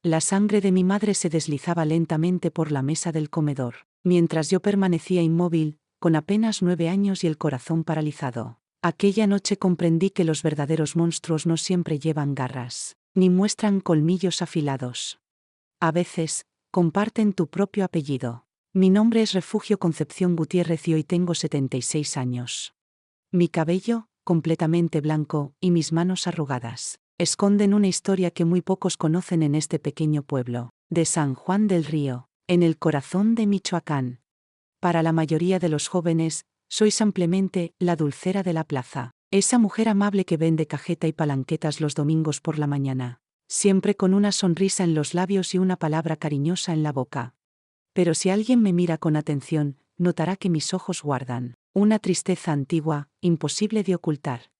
La sangre de mi madre se deslizaba lentamente por la mesa del comedor, mientras yo permanecía inmóvil, con apenas 9 años y el corazón paralizado. Aquella noche comprendí que los verdaderos monstruos no siempre llevan garras, ni muestran colmillos afilados. A veces, comparten tu propio apellido. Mi nombre es Refugio Concepción Gutiérrez y hoy tengo 76 años. Mi cabello, completamente blanco, y mis manos arrugadas, esconden una historia que muy pocos conocen en este pequeño pueblo, de San Juan del Río, en el corazón de Michoacán. Para la mayoría de los jóvenes, soy simplemente la dulcera de la plaza, esa mujer amable que vende cajeta y palanquetas los domingos por la mañana, siempre con una sonrisa en los labios y una palabra cariñosa en la boca. Pero si alguien me mira con atención, notará que mis ojos guardan una tristeza antigua, imposible de ocultar.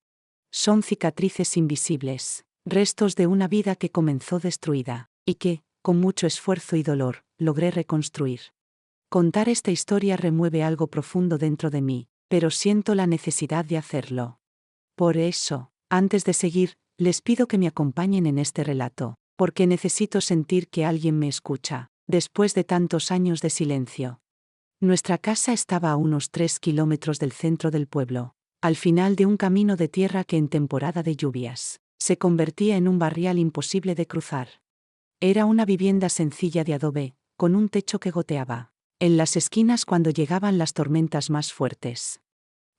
Son cicatrices invisibles, restos de una vida que comenzó destruida, y que, con mucho esfuerzo y dolor, logré reconstruir. Contar esta historia remueve algo profundo dentro de mí, pero siento la necesidad de hacerlo. Por eso, antes de seguir, les pido que me acompañen en este relato, porque necesito sentir que alguien me escucha, después de tantos años de silencio. Nuestra casa estaba a unos 3 kilómetros del centro del pueblo, al final de un camino de tierra que en temporada de lluvias se convertía en un barrial imposible de cruzar. Era una vivienda sencilla de adobe, con un techo que goteaba en las esquinas cuando llegaban las tormentas más fuertes.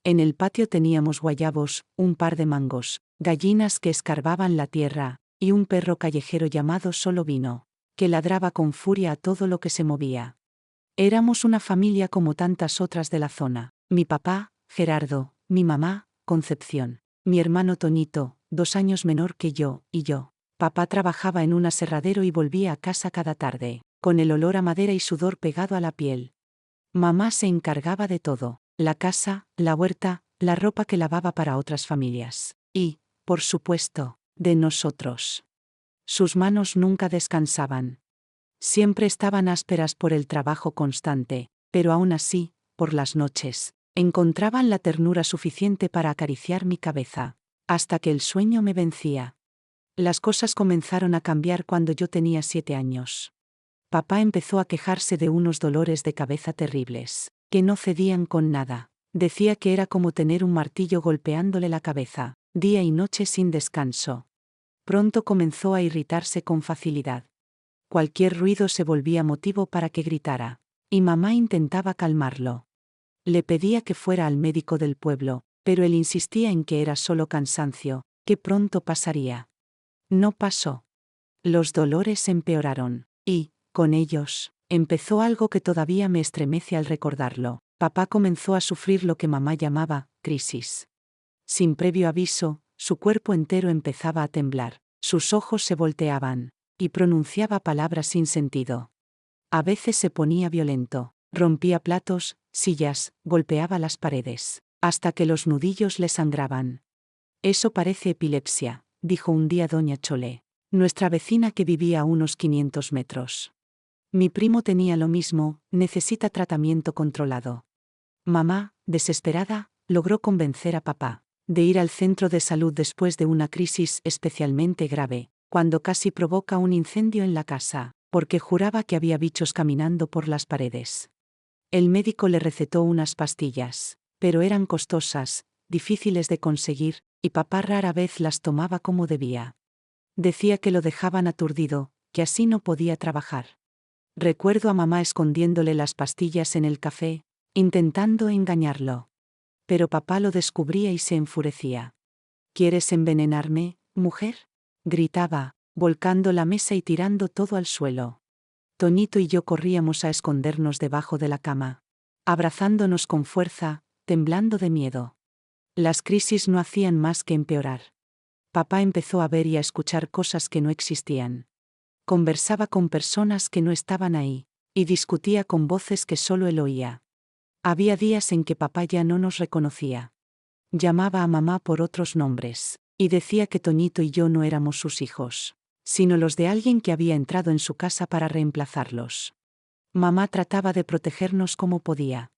En el patio teníamos guayabos, un par de mangos, gallinas que escarbaban la tierra, y un perro callejero llamado Solo Vino, que ladraba con furia a todo lo que se movía. Éramos una familia como tantas otras de la zona. Mi papá, Gerardo, mi mamá, Concepción, mi hermano Toñito, 2 años menor que yo, y yo. Papá trabajaba en un aserradero y volvía a casa cada tarde, con el olor a madera y sudor pegado a la piel. Mamá se encargaba de todo, la casa, la huerta, la ropa que lavaba para otras familias. Y, por supuesto, de nosotros. Sus manos nunca descansaban. Siempre estaban ásperas por el trabajo constante, pero aún así, por las noches, encontraban la ternura suficiente para acariciar mi cabeza, hasta que el sueño me vencía. Las cosas comenzaron a cambiar cuando yo tenía 7 años. Papá empezó a quejarse de unos dolores de cabeza terribles, que no cedían con nada. Decía que era como tener un martillo golpeándole la cabeza, día y noche sin descanso. Pronto comenzó a irritarse con facilidad. Cualquier ruido se volvía motivo para que gritara, y mamá intentaba calmarlo. Le pedía que fuera al médico del pueblo, pero él insistía en que era solo cansancio, que pronto pasaría. No pasó. Los dolores empeoraron, y, con ellos, empezó algo que todavía me estremece al recordarlo. Papá comenzó a sufrir lo que mamá llamaba crisis. Sin previo aviso, su cuerpo entero empezaba a temblar, sus ojos se volteaban, y pronunciaba palabras sin sentido. A veces se ponía violento, rompía platos, sillas, golpeaba las paredes, hasta que los nudillos le sangraban. Eso parece epilepsia, dijo un día doña Chole, nuestra vecina que vivía a unos 500 metros. Mi primo tenía lo mismo, necesita tratamiento controlado. Mamá, desesperada, logró convencer a papá de ir al centro de salud después de una crisis especialmente grave, cuando casi provoca un incendio en la casa, porque juraba que había bichos caminando por las paredes. El médico le recetó unas pastillas, pero eran costosas, difíciles de conseguir, y papá rara vez las tomaba como debía. Decía que lo dejaban aturdido, que así no podía trabajar. Recuerdo a mamá escondiéndole las pastillas en el café, intentando engañarlo. Pero papá lo descubría y se enfurecía. ¿Quieres envenenarme, mujer?, gritaba, volcando la mesa y tirando todo al suelo. Toñito y yo corríamos a escondernos debajo de la cama, abrazándonos con fuerza, temblando de miedo. Las crisis no hacían más que empeorar. Papá empezó a ver y a escuchar cosas que no existían. Conversaba con personas que no estaban ahí, y discutía con voces que solo él oía. Había días en que papá ya no nos reconocía. Llamaba a mamá por otros nombres, y decía que Toñito y yo no éramos sus hijos, sino los de alguien que había entrado en su casa para reemplazarlos. Mamá trataba de protegernos como podía.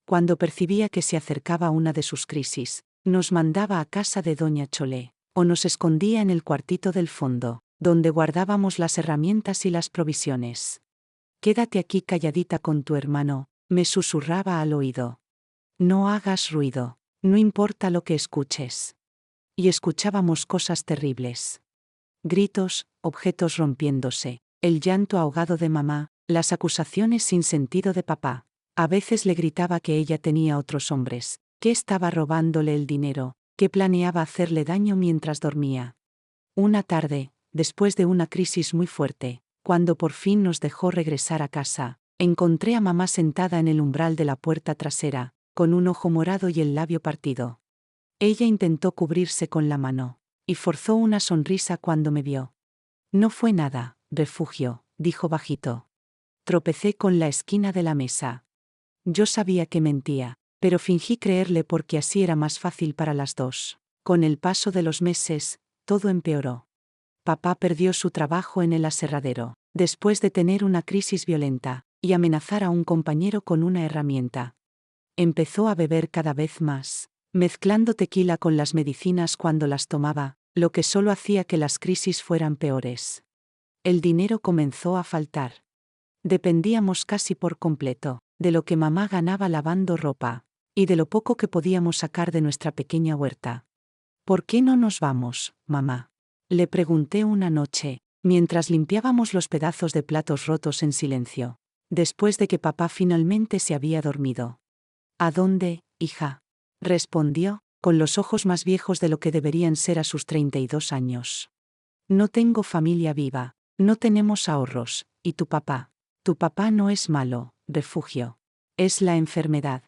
Cuando percibía que se acercaba una de sus crisis, nos mandaba a casa de doña Cholé, o nos escondía en el cuartito del fondo, donde guardábamos las herramientas y las provisiones. «Quédate aquí calladita con tu hermano», me susurraba al oído. «No hagas ruido, no importa lo que escuches». Y escuchábamos cosas terribles. Gritos, objetos rompiéndose, el llanto ahogado de mamá, las acusaciones sin sentido de papá. A veces le gritaba que ella tenía otros hombres, que estaba robándole el dinero, que planeaba hacerle daño mientras dormía. Una tarde, después de una crisis muy fuerte, cuando por fin nos dejó regresar a casa, encontré a mamá sentada en el umbral de la puerta trasera, con un ojo morado y el labio partido. Ella intentó cubrirse con la mano, y forzó una sonrisa cuando me vio. «No fue nada, refugio», dijo bajito. Tropecé con la esquina de la mesa. Yo sabía que mentía, pero fingí creerle porque así era más fácil para las dos. Con el paso de los meses, todo empeoró. Papá perdió su trabajo en el aserradero, después de tener una crisis violenta, y amenazar a un compañero con una herramienta. Empezó a beber cada vez más, mezclando tequila con las medicinas cuando las tomaba, lo que solo hacía que las crisis fueran peores. El dinero comenzó a faltar. Dependíamos casi por completo de lo que mamá ganaba lavando ropa, y de lo poco que podíamos sacar de nuestra pequeña huerta. «¿Por qué no nos vamos, mamá?», le pregunté una noche, mientras limpiábamos los pedazos de platos rotos en silencio, después de que papá finalmente se había dormido. «¿A dónde, hija?», respondió, con los ojos más viejos de lo que deberían ser a sus 32 años. «No tengo familia viva, no tenemos ahorros, y tu papá no es malo, refugio. Es la enfermedad».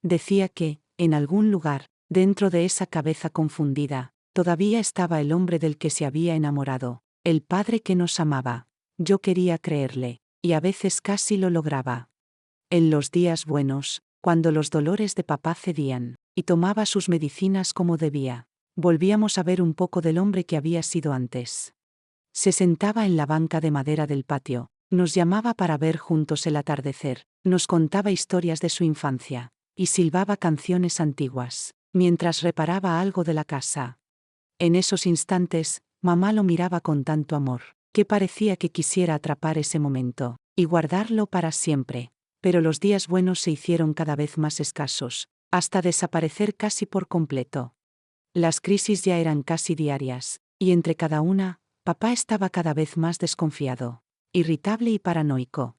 Decía que, en algún lugar, dentro de esa cabeza confundida, todavía estaba el hombre del que se había enamorado, el padre que nos amaba. Yo quería creerle, y a veces casi lo lograba. En los días buenos, cuando los dolores de papá cedían, y tomaba sus medicinas como debía, volvíamos a ver un poco del hombre que había sido antes. Se sentaba en la banca de madera del patio, nos llamaba para ver juntos el atardecer, nos contaba historias de su infancia, y silbaba canciones antiguas, mientras reparaba algo de la casa. En esos instantes, mamá lo miraba con tanto amor, que parecía que quisiera atrapar ese momento, y guardarlo para siempre. Pero los días buenos se hicieron cada vez más escasos, hasta desaparecer casi por completo. Las crisis ya eran casi diarias, y entre cada una, papá estaba cada vez más desconfiado, irritable y paranoico.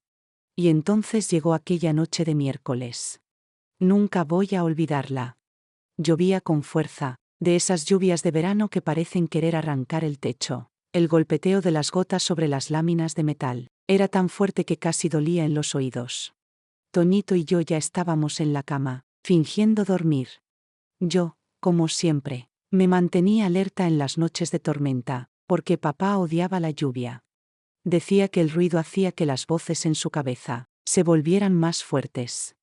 Y entonces llegó aquella noche de miércoles. Nunca voy a olvidarla. Llovía con fuerza, de esas lluvias de verano que parecen querer arrancar el techo. El golpeteo de las gotas sobre las láminas de metal era tan fuerte que casi dolía en los oídos. Toñito y yo ya estábamos en la cama, fingiendo dormir. Yo, como siempre, me mantenía alerta en las noches de tormenta, porque papá odiaba la lluvia. Decía que el ruido hacía que las voces en su cabeza se volvieran más fuertes.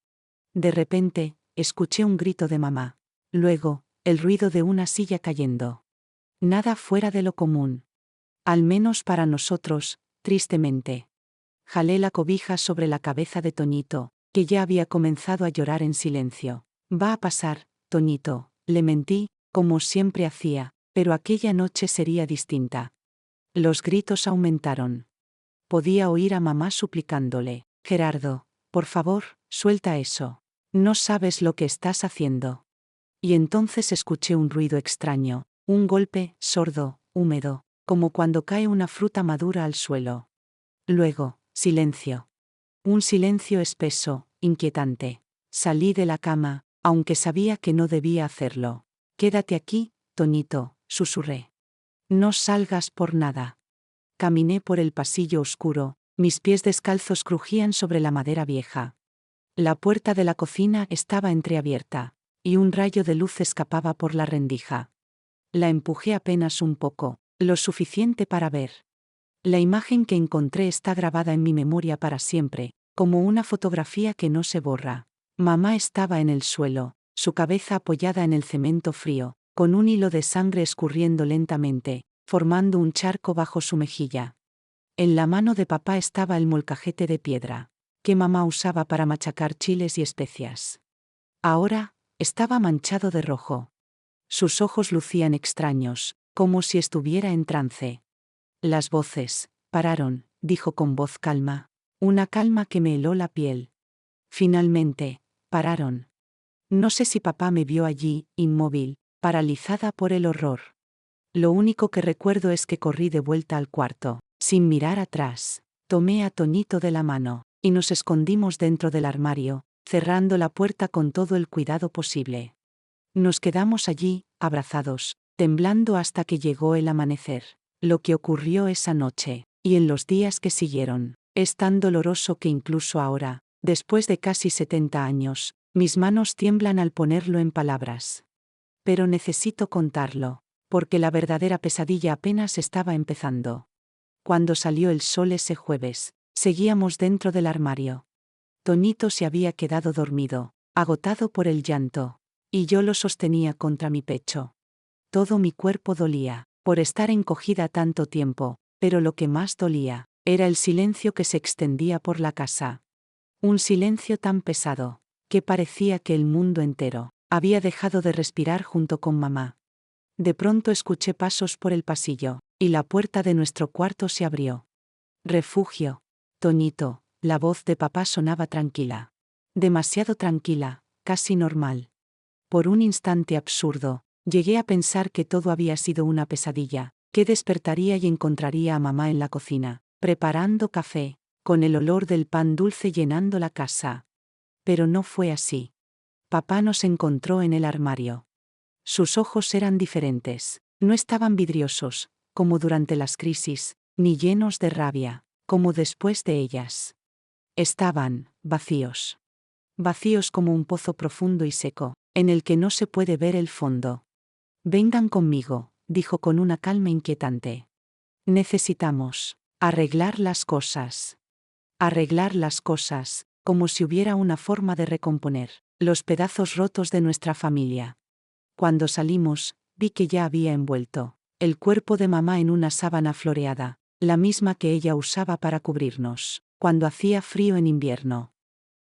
De repente, escuché un grito de mamá. Luego, el ruido de una silla cayendo. Nada fuera de lo común. Al menos para nosotros, tristemente. Jalé la cobija sobre la cabeza de Toñito, que ya había comenzado a llorar en silencio. «Va a pasar, Toñito», le mentí, como siempre hacía, pero aquella noche sería distinta. Los gritos aumentaron. Podía oír a mamá suplicándole: «Gerardo, por favor, suelta eso. No sabes lo que estás haciendo». Y entonces escuché un ruido extraño, un golpe, sordo, húmedo, como cuando cae una fruta madura al suelo. Luego, silencio. Un silencio espeso, inquietante. Salí de la cama, aunque sabía que no debía hacerlo. «Quédate aquí, Toñito», susurré. «No salgas por nada». Caminé por el pasillo oscuro, mis pies descalzos crujían sobre la madera vieja. La puerta de la cocina estaba entreabierta, y un rayo de luz escapaba por la rendija. La empujé apenas un poco, lo suficiente para ver. La imagen que encontré está grabada en mi memoria para siempre, como una fotografía que no se borra. Mamá estaba en el suelo, su cabeza apoyada en el cemento frío, con un hilo de sangre escurriendo lentamente, formando un charco bajo su mejilla. En la mano de papá estaba el molcajete de piedra, que mamá usaba para machacar chiles y especias. Ahora, estaba manchado de rojo. Sus ojos lucían extraños, como si estuviera en trance. Las voces pararon, dijo con voz calma. Una calma que me heló la piel. Finalmente, pararon. No sé si papá me vio allí, inmóvil, paralizada por el horror. Lo único que recuerdo es que corrí de vuelta al cuarto, sin mirar atrás. Tomé a Toñito de la mano, y nos escondimos dentro del armario, cerrando la puerta con todo el cuidado posible. Nos quedamos allí, abrazados, temblando hasta que llegó el amanecer. Lo que ocurrió esa noche, y en los días que siguieron, es tan doloroso que incluso ahora, después de casi 70 años, mis manos tiemblan al ponerlo en palabras. Pero necesito contarlo, porque la verdadera pesadilla apenas estaba empezando. Cuando salió el sol ese jueves, seguíamos dentro del armario. Toñito se había quedado dormido, agotado por el llanto, y yo lo sostenía contra mi pecho. Todo mi cuerpo dolía, por estar encogida tanto tiempo, pero lo que más dolía, era el silencio que se extendía por la casa. Un silencio tan pesado, que parecía que el mundo entero había dejado de respirar junto con mamá. De pronto escuché pasos por el pasillo, y la puerta de nuestro cuarto se abrió. Refugio. Toñito, la voz de papá sonaba tranquila. Demasiado tranquila, casi normal. Por un instante absurdo, llegué a pensar que todo había sido una pesadilla, que despertaría y encontraría a mamá en la cocina, preparando café, con el olor del pan dulce llenando la casa. Pero no fue así. Papá nos encontró en el armario. Sus ojos eran diferentes, no estaban vidriosos, como durante las crisis, ni llenos de rabia, como después de ellas. Estaban vacíos. Vacíos como un pozo profundo y seco, en el que no se puede ver el fondo. Vengan conmigo, dijo con una calma inquietante. Necesitamos arreglar las cosas. Arreglar las cosas, como si hubiera una forma de recomponer los pedazos rotos de nuestra familia. Cuando salimos, vi que ya había envuelto el cuerpo de mamá en una sábana floreada, la misma que ella usaba para cubrirnos cuando hacía frío en invierno.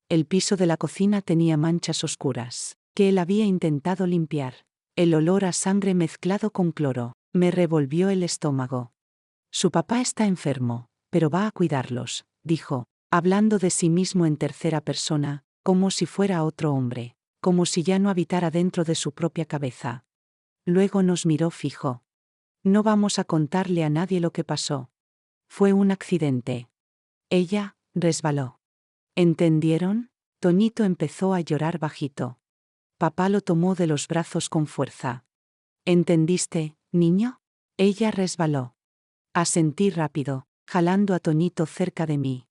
El piso de la cocina tenía manchas oscuras, que él había intentado limpiar. El olor a sangre mezclado con cloro me revolvió el estómago. Su papá está enfermo, pero va a cuidarlos, dijo, hablando de sí mismo en tercera persona, como si fuera otro hombre, como si ya no habitara dentro de su propia cabeza. Luego nos miró fijo. No vamos a contarle a nadie lo que pasó. Fue un accidente. Ella resbaló. ¿Entendieron? Toñito empezó a llorar bajito. Papá lo tomó de los brazos con fuerza. ¿Entendiste, niño? Ella resbaló. Asentí rápido, jalando a Toñito cerca de mí.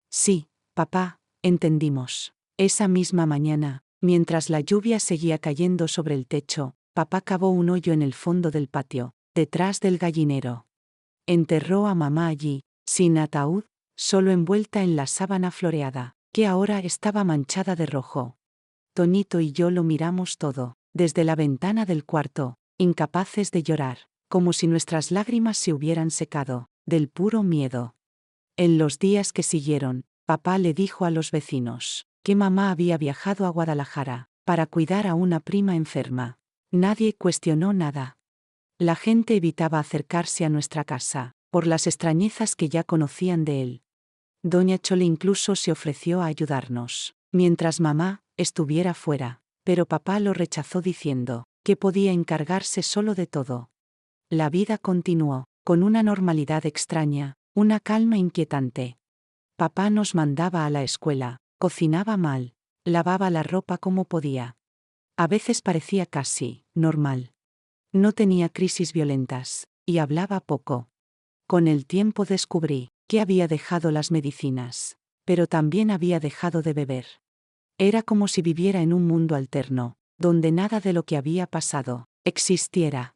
Sí, papá, entendimos. Esa misma mañana, mientras la lluvia seguía cayendo sobre el techo, papá cavó un hoyo en el fondo del patio, detrás del gallinero. Enterró a mamá allí, sin ataúd, solo envuelta en la sábana floreada, que ahora estaba manchada de rojo. Toñito y yo lo miramos todo, desde la ventana del cuarto, incapaces de llorar, como si nuestras lágrimas se hubieran secado, del puro miedo. En los días que siguieron, papá le dijo a los vecinos que mamá había viajado a Guadalajara para cuidar a una prima enferma. Nadie cuestionó nada. La gente evitaba acercarse a nuestra casa, por las extrañezas que ya conocían de él. Doña Chole incluso se ofreció a ayudarnos, mientras mamá estuviera fuera, pero papá lo rechazó diciendo que podía encargarse solo de todo. La vida continuó, con una normalidad extraña, una calma inquietante. Papá nos mandaba a la escuela, cocinaba mal, lavaba la ropa como podía. A veces parecía casi normal. No tenía crisis violentas, y hablaba poco. Con el tiempo descubrí que había dejado las medicinas, pero también había dejado de beber. Era como si viviera en un mundo alterno, donde nada de lo que había pasado existiera.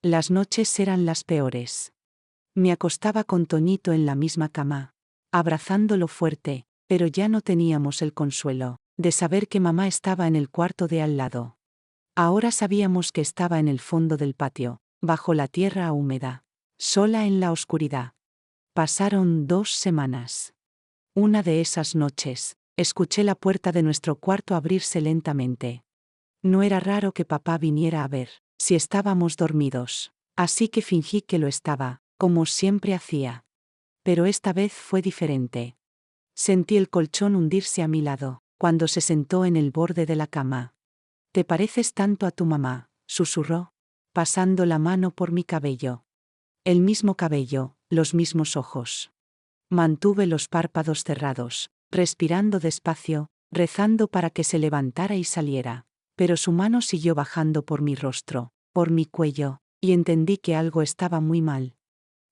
Las noches eran las peores. Me acostaba con Toñito en la misma cama, abrazándolo fuerte, pero ya no teníamos el consuelo de saber que mamá estaba en el cuarto de al lado. Ahora sabíamos que estaba en el fondo del patio, bajo la tierra húmeda, sola en la oscuridad. Pasaron 2 semanas. Una de esas noches, escuché la puerta de nuestro cuarto abrirse lentamente. No era raro que papá viniera a ver si estábamos dormidos, así que fingí que lo estaba, como siempre hacía. Pero esta vez fue diferente. Sentí el colchón hundirse a mi lado, cuando se sentó en el borde de la cama. «Te pareces tanto a tu mamá», susurró, pasando la mano por mi cabello. El mismo cabello, los mismos ojos. Mantuve los párpados cerrados, respirando despacio, rezando para que se levantara y saliera. Pero su mano siguió bajando por mi rostro, por mi cuello, y entendí que algo estaba muy mal.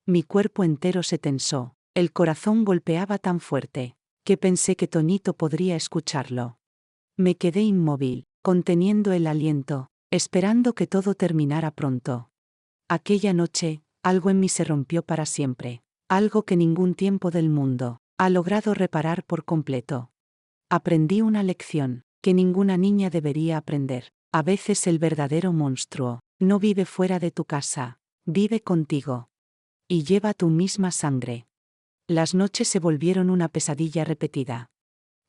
Mi cuerpo entero se tensó, el corazón golpeaba tan fuerte, que pensé que Toñito podría escucharlo. Me quedé inmóvil, conteniendo el aliento, esperando que todo terminara pronto. Aquella noche, algo en mí se rompió para siempre, algo que ningún tiempo del mundo ha logrado reparar por completo. Aprendí una lección que ninguna niña debería aprender. A veces el verdadero monstruo no vive fuera de tu casa, vive contigo. Y lleva tu misma sangre. Las noches se volvieron una pesadilla repetida.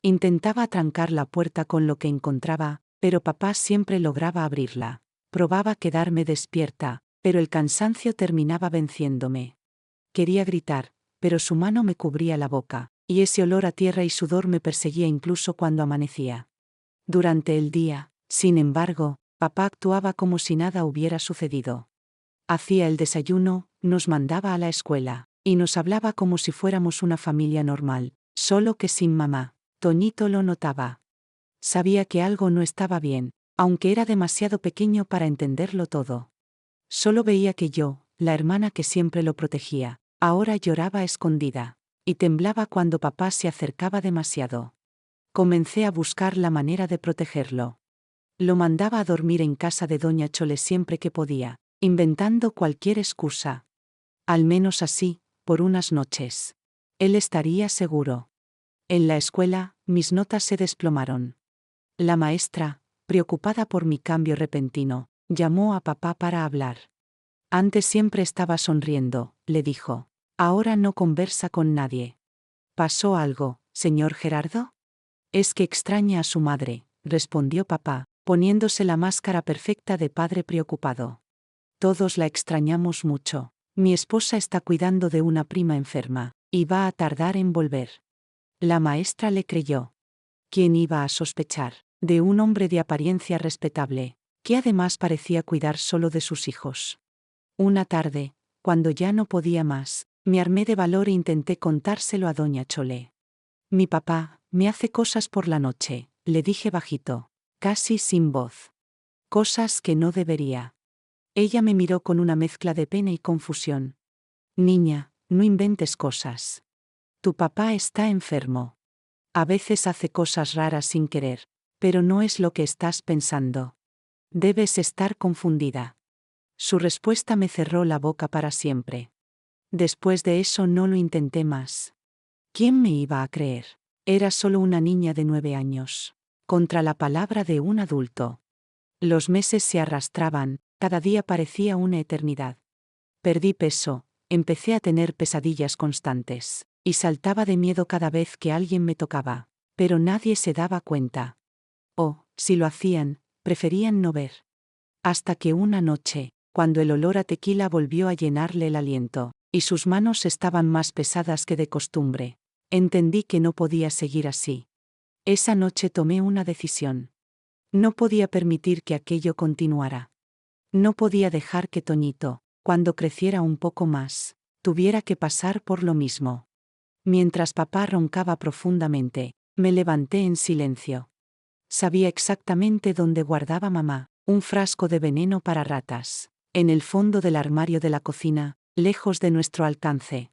Intentaba trancar la puerta con lo que encontraba, pero papá siempre lograba abrirla. Probaba quedarme despierta, pero el cansancio terminaba venciéndome. Quería gritar, pero su mano me cubría la boca, y ese olor a tierra y sudor me perseguía incluso cuando amanecía. Durante el día, sin embargo, papá actuaba como si nada hubiera sucedido. Hacía el desayuno, nos mandaba a la escuela, y nos hablaba como si fuéramos una familia normal, solo que sin mamá. Toñito lo notaba. Sabía que algo no estaba bien, aunque era demasiado pequeño para entenderlo todo. Solo veía que yo, la hermana que siempre lo protegía, ahora lloraba escondida, y temblaba cuando papá se acercaba demasiado. Comencé a buscar la manera de protegerlo. Lo mandaba a dormir en casa de doña Chole siempre que podía, inventando cualquier excusa. Al menos así, por unas noches. Él estaría seguro. En la escuela, mis notas se desplomaron. La maestra, preocupada por mi cambio repentino, llamó a papá para hablar. Antes siempre estaba sonriendo, le dijo. Ahora no conversa con nadie. ¿Pasó algo, señor Gerardo? Es que extraña a su madre, respondió papá, poniéndose la máscara perfecta de padre preocupado. Todos la extrañamos mucho. Mi esposa está cuidando de una prima enferma, y va a tardar en volver. La maestra le creyó. ¿Quién iba a sospechar de un hombre de apariencia respetable, que además parecía cuidar solo de sus hijos? Una tarde, cuando ya no podía más, me armé de valor e intenté contárselo a doña Chole. Mi papá me hace cosas por la noche, le dije bajito, casi sin voz. Cosas que no debería. Ella me miró con una mezcla de pena y confusión. Niña, no inventes cosas. Tu papá está enfermo. A veces hace cosas raras sin querer, pero no es lo que estás pensando. Debes estar confundida. Su respuesta me cerró la boca para siempre. Después de eso no lo intenté más. ¿Quién me iba a creer? Era solo una niña de 9 años. Contra la palabra de un adulto. Los meses se arrastraban, cada día parecía una eternidad. Perdí peso, empecé a tener pesadillas constantes, y saltaba de miedo cada vez que alguien me tocaba, pero nadie se daba cuenta. O, si lo hacían, preferían no ver. Hasta que una noche, cuando el olor a tequila volvió a llenarle el aliento, y sus manos estaban más pesadas que de costumbre, entendí que no podía seguir así. Esa noche tomé una decisión. No podía permitir que aquello continuara. No podía dejar que Toñito, cuando creciera un poco más, tuviera que pasar por lo mismo. Mientras papá roncaba profundamente, me levanté en silencio. Sabía exactamente dónde guardaba mamá, un frasco de veneno para ratas, en el fondo del armario de la cocina, lejos de nuestro alcance.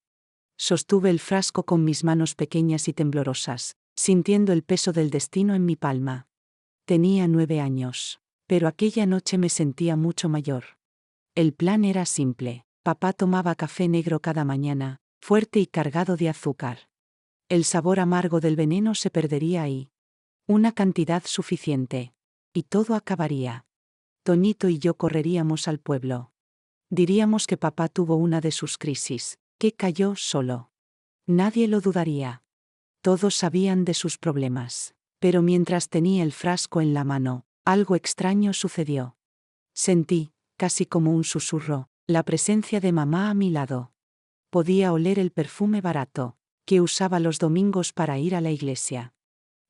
Sostuve el frasco con mis manos pequeñas y temblorosas, sintiendo el peso del destino en mi palma. Tenía 9 años, pero aquella noche me sentía mucho mayor. El plan era simple. Papá tomaba café negro cada mañana, fuerte y cargado de azúcar. El sabor amargo del veneno se perdería ahí. Una cantidad suficiente. Y todo acabaría. Toñito y yo correríamos al pueblo. Diríamos que papá tuvo una de sus crisis, que cayó solo. Nadie lo dudaría. Todos sabían de sus problemas. Pero mientras tenía el frasco en la mano, algo extraño sucedió. Sentí, casi como un susurro, la presencia de mamá a mi lado. Podía oler el perfume barato, que usaba los domingos para ir a la iglesia.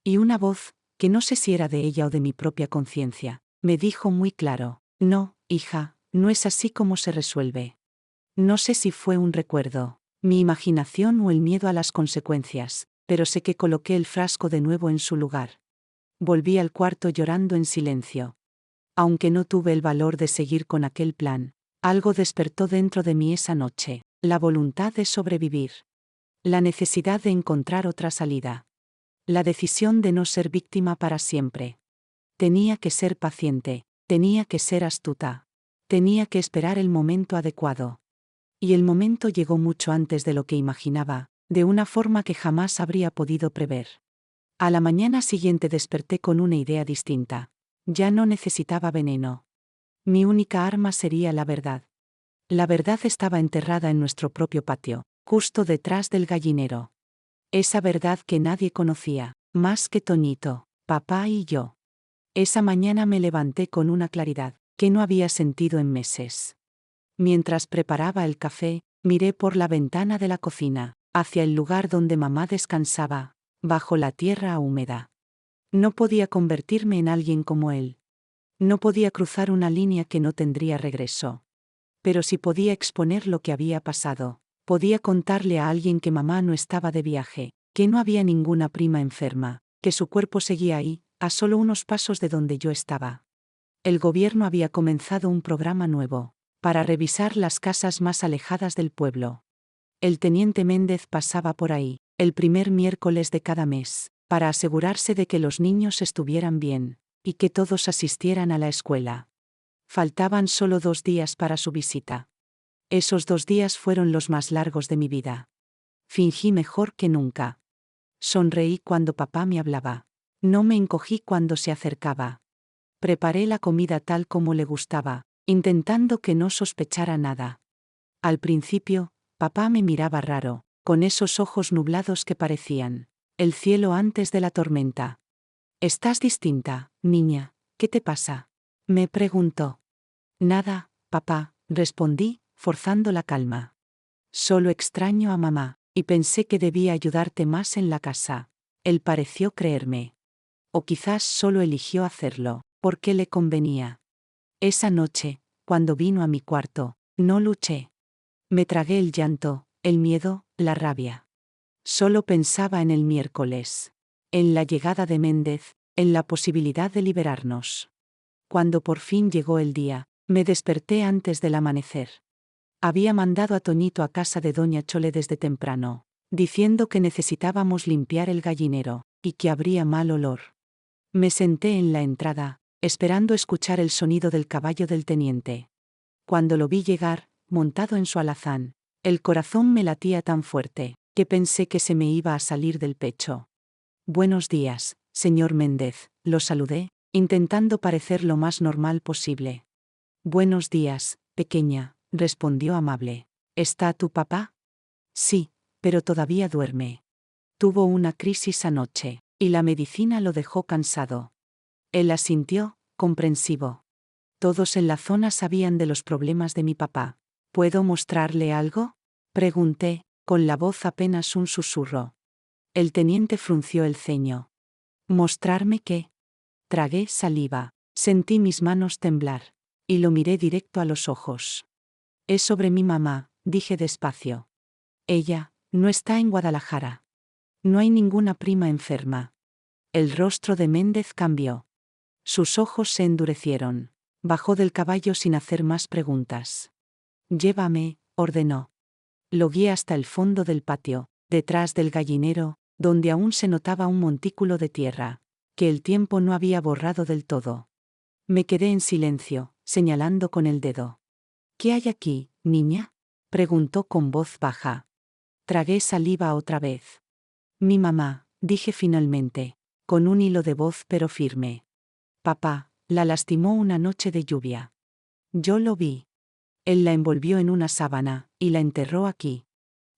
Y una voz, que no sé si era de ella o de mi propia conciencia, me dijo muy claro: no, hija, no es así como se resuelve. No sé si fue un recuerdo, mi imaginación o el miedo a las consecuencias, pero sé que coloqué el frasco de nuevo en su lugar. Volví al cuarto llorando en silencio. Aunque no tuve el valor de seguir con aquel plan, algo despertó dentro de mí esa noche: la voluntad de sobrevivir. La necesidad de encontrar otra salida. La decisión de no ser víctima para siempre. Tenía que ser paciente, tenía que ser astuta. Tenía que esperar el momento adecuado. Y el momento llegó mucho antes de lo que imaginaba, de una forma que jamás habría podido prever. A la mañana siguiente desperté con una idea distinta. Ya no necesitaba veneno. Mi única arma sería la verdad. La verdad estaba enterrada en nuestro propio patio, justo detrás del gallinero. Esa verdad que nadie conocía, más que Toñito, papá y yo. Esa mañana me levanté con una claridad que no había sentido en meses. Mientras preparaba el café, miré por la ventana de la cocina, hacia el lugar donde mamá descansaba, bajo la tierra húmeda. No podía convertirme en alguien como él. No podía cruzar una línea que no tendría regreso. Pero sí podía exponer lo que había pasado. Podía contarle a alguien que mamá no estaba de viaje, que no había ninguna prima enferma, que su cuerpo seguía ahí, a solo unos pasos de donde yo estaba. El gobierno había comenzado un programa nuevo, para revisar las casas más alejadas del pueblo. El teniente Méndez pasaba por ahí, el primer miércoles de cada mes, para asegurarse de que los niños estuvieran bien, y que todos asistieran a la escuela. Faltaban solo 2 días para su visita. Esos 2 días fueron los más largos de mi vida. Fingí mejor que nunca. Sonreí cuando papá me hablaba. No me encogí cuando se acercaba. Preparé la comida tal como le gustaba, intentando que no sospechara nada. Al principio, papá me miraba raro, con esos ojos nublados que parecían el cielo antes de la tormenta. «Estás distinta, niña, ¿qué te pasa?», me preguntó. «Nada, papá», respondí, forzando la calma. «Solo extraño a mamá, y pensé que debía ayudarte más en la casa». Él pareció creerme. O quizás solo eligió hacerlo, porque le convenía. Esa noche, cuando vino a mi cuarto, no luché. Me tragué el llanto, el miedo, la rabia. Solo pensaba en el miércoles. En la llegada de Méndez, en la posibilidad de liberarnos. Cuando por fin llegó el día, me desperté antes del amanecer. Había mandado a Toñito a casa de doña Chole desde temprano, diciendo que necesitábamos limpiar el gallinero, y que habría mal olor. Me senté en la entrada, esperando escuchar el sonido del caballo del teniente. Cuando lo vi llegar, montado en su alazán, el corazón me latía tan fuerte, que pensé que se me iba a salir del pecho. «Buenos días, señor Méndez», lo saludé, intentando parecer lo más normal posible. «Buenos días, pequeña», respondió amable. «¿Está tu papá?» «Sí, pero todavía duerme. Tuvo una crisis anoche, y la medicina lo dejó cansado». Él asintió, comprensivo. Todos en la zona sabían de los problemas de mi papá. «¿Puedo mostrarle algo?», pregunté, con la voz apenas un susurro. El teniente frunció el ceño. «¿Mostrarme qué?». Tragué saliva, sentí mis manos temblar, y lo miré directo a los ojos. «Es sobre mi mamá», dije despacio. «Ella no está en Guadalajara. No hay ninguna prima enferma». El rostro de Méndez cambió. Sus ojos se endurecieron. Bajó del caballo sin hacer más preguntas. «Llévame», ordenó. Lo guié hasta el fondo del patio, detrás del gallinero, donde aún se notaba un montículo de tierra, que el tiempo no había borrado del todo. Me quedé en silencio, señalando con el dedo. «¿Qué hay aquí, niña?», preguntó con voz baja. Tragué saliva otra vez. «Mi mamá», dije finalmente, con un hilo de voz pero firme. «Papá la lastimó una noche de lluvia. Yo lo vi. Él la envolvió en una sábana, y la enterró aquí».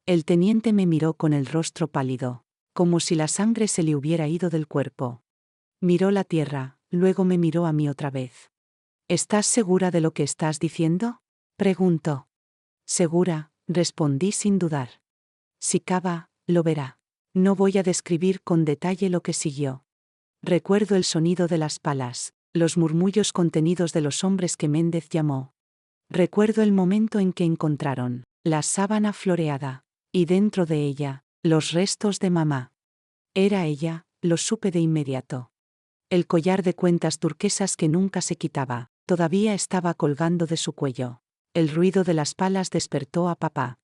El teniente me miró con el rostro pálido, como si la sangre se le hubiera ido del cuerpo. Miró la tierra, luego me miró a mí otra vez. «¿Estás segura de lo que estás diciendo?», preguntó. «Segura», respondí sin dudar. Si Cava, lo verá. No voy a describir con detalle lo que siguió. Recuerdo el sonido de las palas, los murmullos contenidos de los hombres que Méndez llamó. Recuerdo el momento en que encontraron la sábana floreada, y dentro de ella, los restos de mamá. Era ella, lo supe de inmediato. El collar de cuentas turquesas que nunca se quitaba, todavía estaba colgando de su cuello. El ruido de las palas despertó a papá.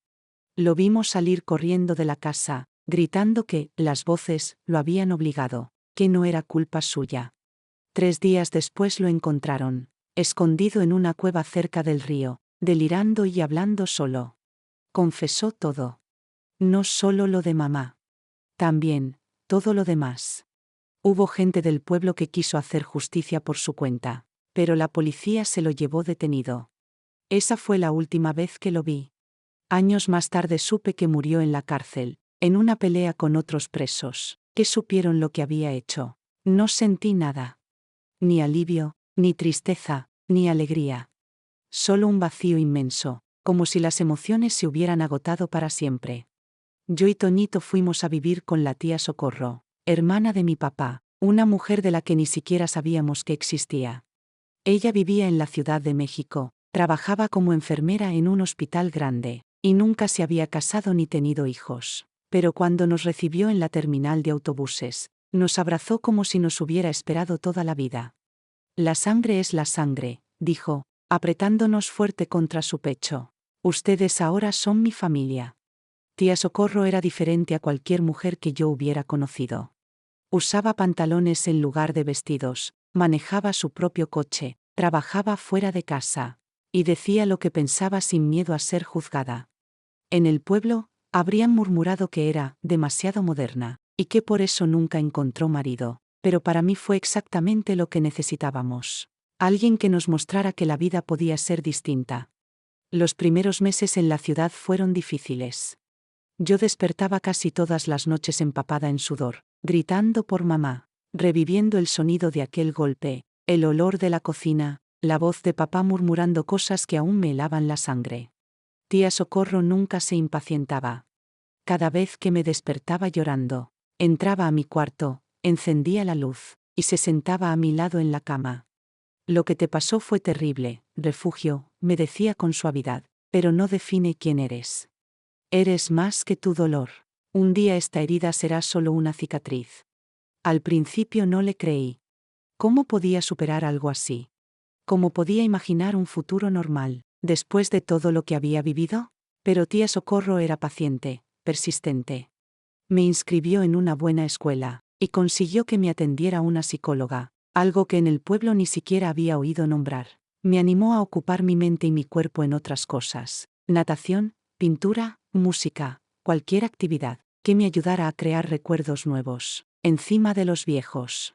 Lo vimos salir corriendo de la casa, gritando que las voces lo habían obligado, que no era culpa suya. 3 días después lo encontraron, escondido en una cueva cerca del río, delirando y hablando solo. Confesó todo. No solo lo de mamá. También, todo lo demás. Hubo gente del pueblo que quiso hacer justicia por su cuenta, pero la policía se lo llevó detenido. Esa fue la última vez que lo vi. Años más tarde supe que murió en la cárcel, en una pelea con otros presos, que supieron lo que había hecho. No sentí nada. Ni alivio, ni tristeza, ni alegría. Solo un vacío inmenso, como si las emociones se hubieran agotado para siempre. Yo y Toñito fuimos a vivir con la tía Socorro, hermana de mi papá, una mujer de la que ni siquiera sabíamos que existía. Ella vivía en la Ciudad de México, trabajaba como enfermera en un hospital grande, y nunca se había casado ni tenido hijos. Pero cuando nos recibió en la terminal de autobuses, nos abrazó como si nos hubiera esperado toda la vida. La sangre es la sangre, dijo, apretándonos fuerte contra su pecho. Ustedes ahora son mi familia. Tía Socorro era diferente a cualquier mujer que yo hubiera conocido. Usaba pantalones en lugar de vestidos, manejaba su propio coche, trabajaba fuera de casa, y decía lo que pensaba sin miedo a ser juzgada. En el pueblo, habrían murmurado que era demasiado moderna, y que por eso nunca encontró marido, pero para mí fue exactamente lo que necesitábamos. Alguien que nos mostrara que la vida podía ser distinta. Los primeros meses en la ciudad fueron difíciles. Yo despertaba casi todas las noches empapada en sudor, gritando por mamá, reviviendo el sonido de aquel golpe, el olor de la cocina, la voz de papá murmurando cosas que aún me helaban la sangre. Tía Socorro nunca se impacientaba. Cada vez que me despertaba llorando, entraba a mi cuarto, encendía la luz, y se sentaba a mi lado en la cama. Lo que te pasó fue terrible, refugio, me decía con suavidad, pero no define quién eres. Eres más que tu dolor. Un día esta herida será solo una cicatriz. Al principio no le creí. ¿Cómo podía superar algo así? ¿Cómo podía imaginar un futuro normal, después de todo lo que había vivido? Pero tía Socorro era paciente, persistente. Me inscribió en una buena escuela, y consiguió que me atendiera una psicóloga, algo que en el pueblo ni siquiera había oído nombrar. Me animó a ocupar mi mente y mi cuerpo en otras cosas: natación, pintura, música, cualquier actividad que me ayudara a crear recuerdos nuevos, encima de los viejos.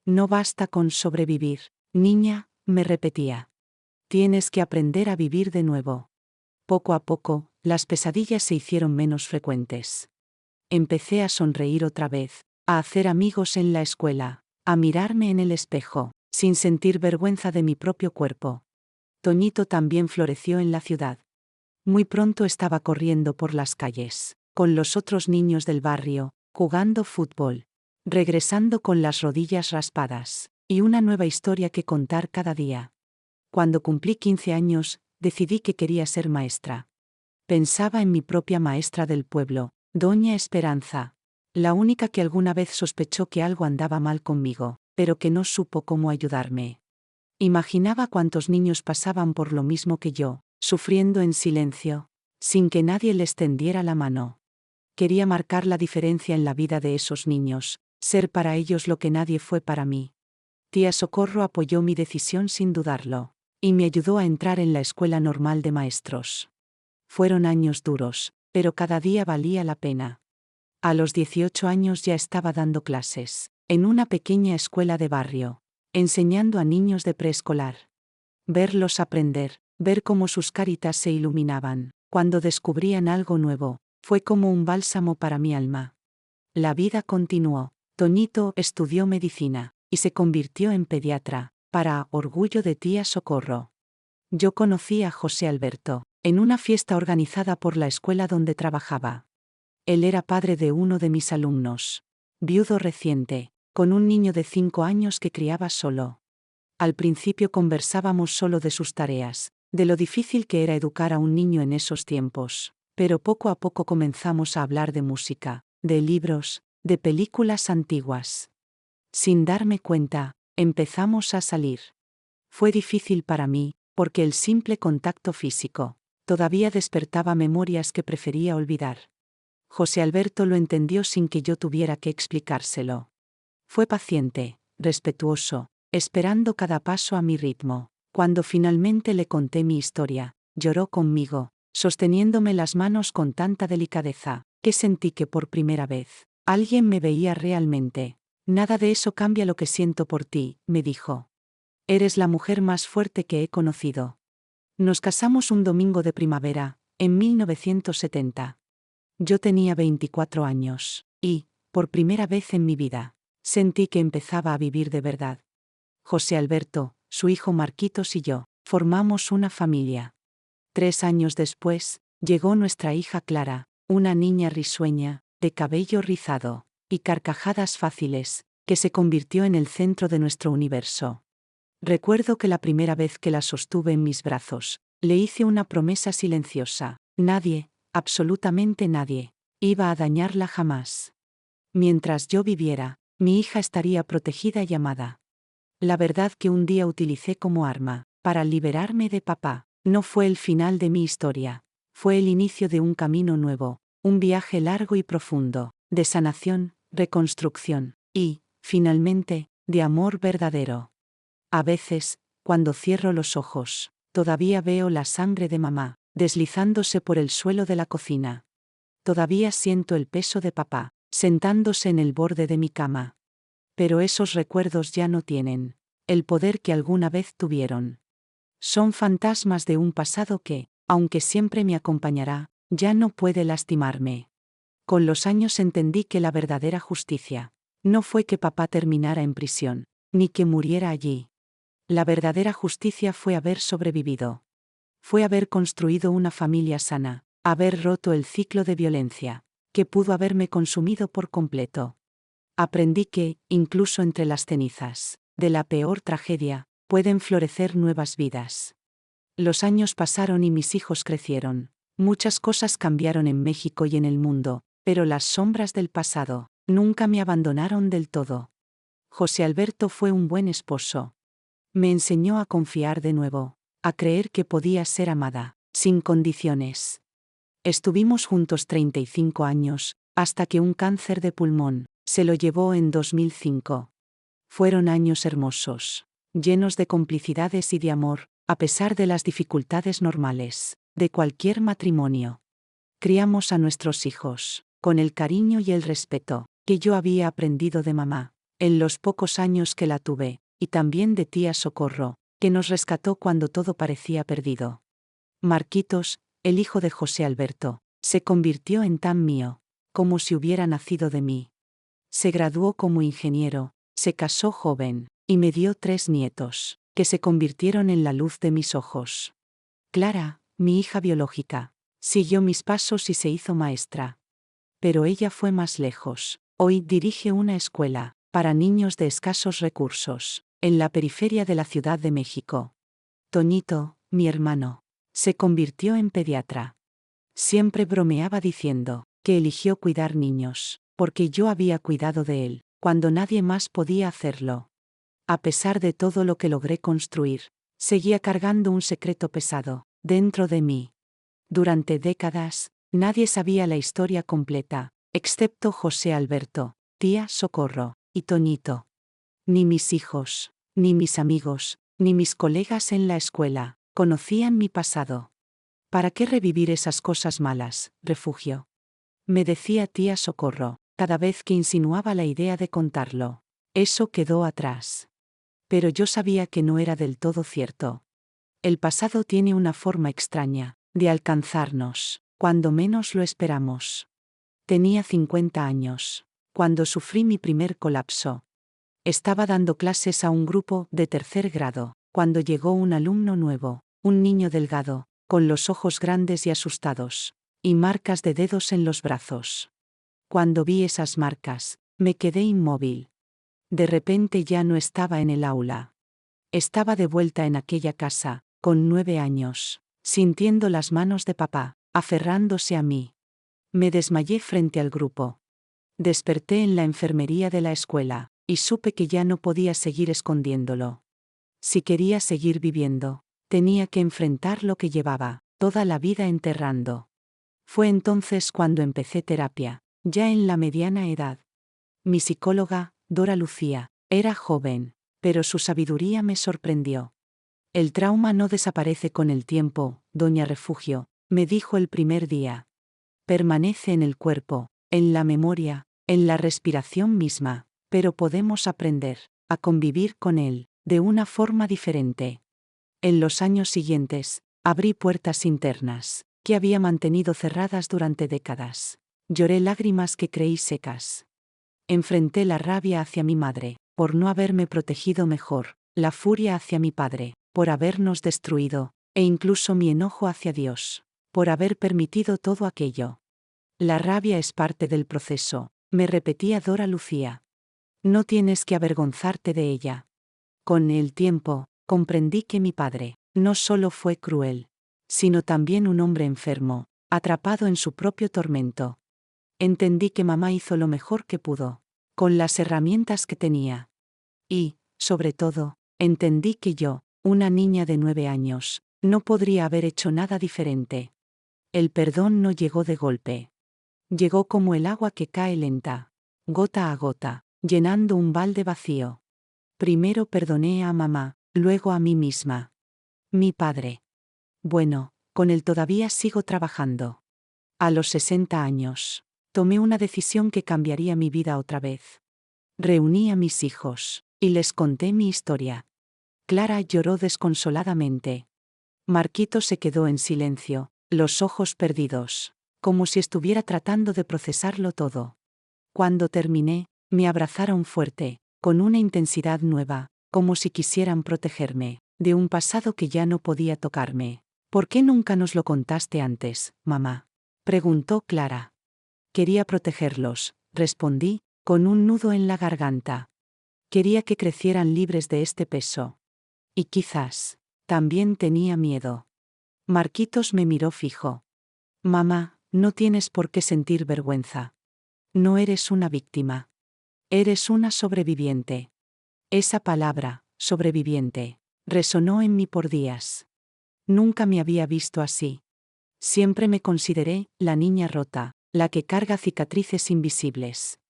No basta con sobrevivir, niña, me repetía. Tienes que aprender a vivir de nuevo. Poco a poco, las pesadillas se hicieron menos frecuentes. Empecé a sonreír otra vez, a hacer amigos en la escuela, a mirarme en el espejo, sin sentir vergüenza de mi propio cuerpo. Toñito también floreció en la ciudad. Muy pronto estaba corriendo por las calles, con los otros niños del barrio, jugando fútbol, regresando con las rodillas raspadas, y una nueva historia que contar cada día. Cuando cumplí 15 años, decidí que quería ser maestra. Pensaba en mi propia maestra del pueblo, Doña Esperanza, la única que alguna vez sospechó que algo andaba mal conmigo, pero que no supo cómo ayudarme. Imaginaba cuántos niños pasaban por lo mismo que yo, sufriendo en silencio, sin que nadie les tendiera la mano. Quería marcar la diferencia en la vida de esos niños, ser para ellos lo que nadie fue para mí. Tía Socorro apoyó mi decisión sin dudarlo, y me ayudó a entrar en la escuela normal de maestros. Fueron años duros, pero cada día valía la pena. A los 18 años ya estaba dando clases, en una pequeña escuela de barrio, enseñando a niños de preescolar. Verlos aprender, ver cómo sus caritas se iluminaban, cuando descubrían algo nuevo, fue como un bálsamo para mi alma. La vida continuó. Toñito estudió medicina, y se convirtió en pediatra, para orgullo de tía Socorro. Yo conocí a José Alberto, en una fiesta organizada por la escuela donde trabajaba. Él era padre de uno de mis alumnos. Viudo reciente, con un niño de 5 años que criaba solo. Al principio conversábamos solo de sus tareas, de lo difícil que era educar a un niño en esos tiempos, pero poco a poco comenzamos a hablar de música, de libros, de películas antiguas. Sin darme cuenta, empezamos a salir. Fue difícil para mí, porque el simple contacto físico todavía despertaba memorias que prefería olvidar. José Alberto lo entendió sin que yo tuviera que explicárselo. Fue paciente, respetuoso, esperando cada paso a mi ritmo. Cuando finalmente le conté mi historia, lloró conmigo, sosteniéndome las manos con tanta delicadeza, que sentí que por primera vez alguien me veía realmente. Nada de eso cambia lo que siento por ti, me dijo. Eres la mujer más fuerte que he conocido. Nos casamos un domingo de primavera, en 1970. Yo tenía 24 años, y, por primera vez en mi vida, sentí que empezaba a vivir de verdad. José Alberto, su hijo Marquitos y yo, formamos una familia. 3 años después, llegó nuestra hija Clara, una niña risueña, de cabello rizado, y carcajadas fáciles, que se convirtió en el centro de nuestro universo. Recuerdo que la primera vez que la sostuve en mis brazos, le hice una promesa silenciosa: nadie, absolutamente nadie, iba a dañarla jamás. Mientras yo viviera, mi hija estaría protegida y amada. La verdad que un día utilicé como arma, para liberarme de papá, no fue el final de mi historia, fue el inicio de un camino nuevo, un viaje largo y profundo, de sanación, reconstrucción, y, finalmente, de amor verdadero. A veces, cuando cierro los ojos, todavía veo la sangre de mamá, deslizándose por el suelo de la cocina. Todavía siento el peso de papá, sentándose en el borde de mi cama. Pero esos recuerdos ya no tienen el poder que alguna vez tuvieron. Son fantasmas de un pasado que, aunque siempre me acompañará, ya no puede lastimarme. Con los años entendí que la verdadera justicia no fue que papá terminara en prisión, ni que muriera allí. La verdadera justicia fue haber sobrevivido. Fue haber construido una familia sana, haber roto el ciclo de violencia, que pudo haberme consumido por completo. Aprendí que, incluso entre las cenizas de la peor tragedia, pueden florecer nuevas vidas. Los años pasaron y mis hijos crecieron. Muchas cosas cambiaron en México y en el mundo, pero las sombras del pasado nunca me abandonaron del todo. José Alberto fue un buen esposo. Me enseñó a confiar de nuevo, a creer que podía ser amada, sin condiciones. Estuvimos juntos 35 años, hasta que un cáncer de pulmón se lo llevó en 2005. Fueron años hermosos, llenos de complicidades y de amor, a pesar de las dificultades normales de cualquier matrimonio. Criamos a nuestros hijos con el cariño y el respeto que yo había aprendido de mamá, en los pocos años que la tuve, y también de tía Socorro, que nos rescató cuando todo parecía perdido. Marquitos, el hijo de José Alberto, se convirtió en tan mío, como si hubiera nacido de mí. Se graduó como ingeniero, se casó joven, y me dio 3 nietos, que se convirtieron en la luz de mis ojos. Clara, mi hija biológica, siguió mis pasos y se hizo maestra. Pero ella fue más lejos. Hoy dirige una escuela para niños de escasos recursos, en la periferia de la Ciudad de México. Toñito, mi hermano, se convirtió en pediatra. Siempre bromeaba diciendo que eligió cuidar niños, porque yo había cuidado de él, cuando nadie más podía hacerlo. A pesar de todo lo que logré construir, seguía cargando un secreto pesado dentro de mí. Durante décadas, nadie sabía la historia completa, excepto José Alberto, tía Socorro, y Toñito. Ni mis hijos, ni mis amigos, ni mis colegas en la escuela conocían mi pasado. ¿Para qué revivir esas cosas malas, refugio? Me decía tía Socorro, cada vez que insinuaba la idea de contarlo. Eso quedó atrás. Pero yo sabía que no era del todo cierto. El pasado tiene una forma extraña de alcanzarnos, cuando menos lo esperamos. Tenía 50 años, cuando sufrí mi primer colapso. Estaba dando clases a un grupo de 3er grado, cuando llegó un alumno nuevo, un niño delgado, con los ojos grandes y asustados, y marcas de dedos en los brazos. Cuando vi esas marcas, me quedé inmóvil. De repente ya no estaba en el aula. Estaba de vuelta en aquella casa, con 9 años, sintiendo las manos de papá, aferrándose a mí. Me desmayé frente al grupo. Desperté en la enfermería de la escuela, y supe que ya no podía seguir escondiéndolo. Si quería seguir viviendo, tenía que enfrentar lo que llevaba toda la vida enterrando. Fue entonces cuando empecé terapia, ya en la mediana edad. Mi psicóloga, Dora Lucía, era joven, pero su sabiduría me sorprendió. El trauma no desaparece con el tiempo, doña Refugio, me dijo el primer día. Permanece en el cuerpo, en la memoria, en la respiración misma, pero podemos aprender a convivir con él de una forma diferente. En los años siguientes, abrí puertas internas que había mantenido cerradas durante décadas. Lloré lágrimas que creí secas. Enfrenté la rabia hacia mi madre, por no haberme protegido mejor, la furia hacia mi padre, por habernos destruido, e incluso mi enojo hacia Dios, por haber permitido todo aquello. La rabia es parte del proceso, me repetía Dora Lucía. No tienes que avergonzarte de ella. Con el tiempo, comprendí que mi padre no solo fue cruel, sino también un hombre enfermo, atrapado en su propio tormento. Entendí que mamá hizo lo mejor que pudo, con las herramientas que tenía. Y, sobre todo, entendí que yo, una niña de 9 años, no podría haber hecho nada diferente. El perdón no llegó de golpe. Llegó como el agua que cae lenta, gota a gota, llenando un balde vacío. Primero perdoné a mamá, luego a mí misma. Mi padre. Bueno, con él todavía sigo trabajando. A los 60 años, tomé una decisión que cambiaría mi vida otra vez. Reuní a mis hijos, y les conté mi historia. Clara lloró desconsoladamente. Marquito se quedó en silencio, los ojos perdidos, como si estuviera tratando de procesarlo todo. Cuando terminé, me abrazaron fuerte, con una intensidad nueva, como si quisieran protegerme de un pasado que ya no podía tocarme. ¿Por qué nunca nos lo contaste antes, mamá?, preguntó Clara. Quería protegerlos, respondí, con un nudo en la garganta. Quería que crecieran libres de este peso. Y quizás, también tenía miedo. Marquitos me miró fijo. Mamá, no tienes por qué sentir vergüenza. No eres una víctima. Eres una sobreviviente. Esa palabra, sobreviviente, resonó en mí por días. Nunca me había visto así. Siempre me consideré la niña rota, la que carga cicatrices invisibles.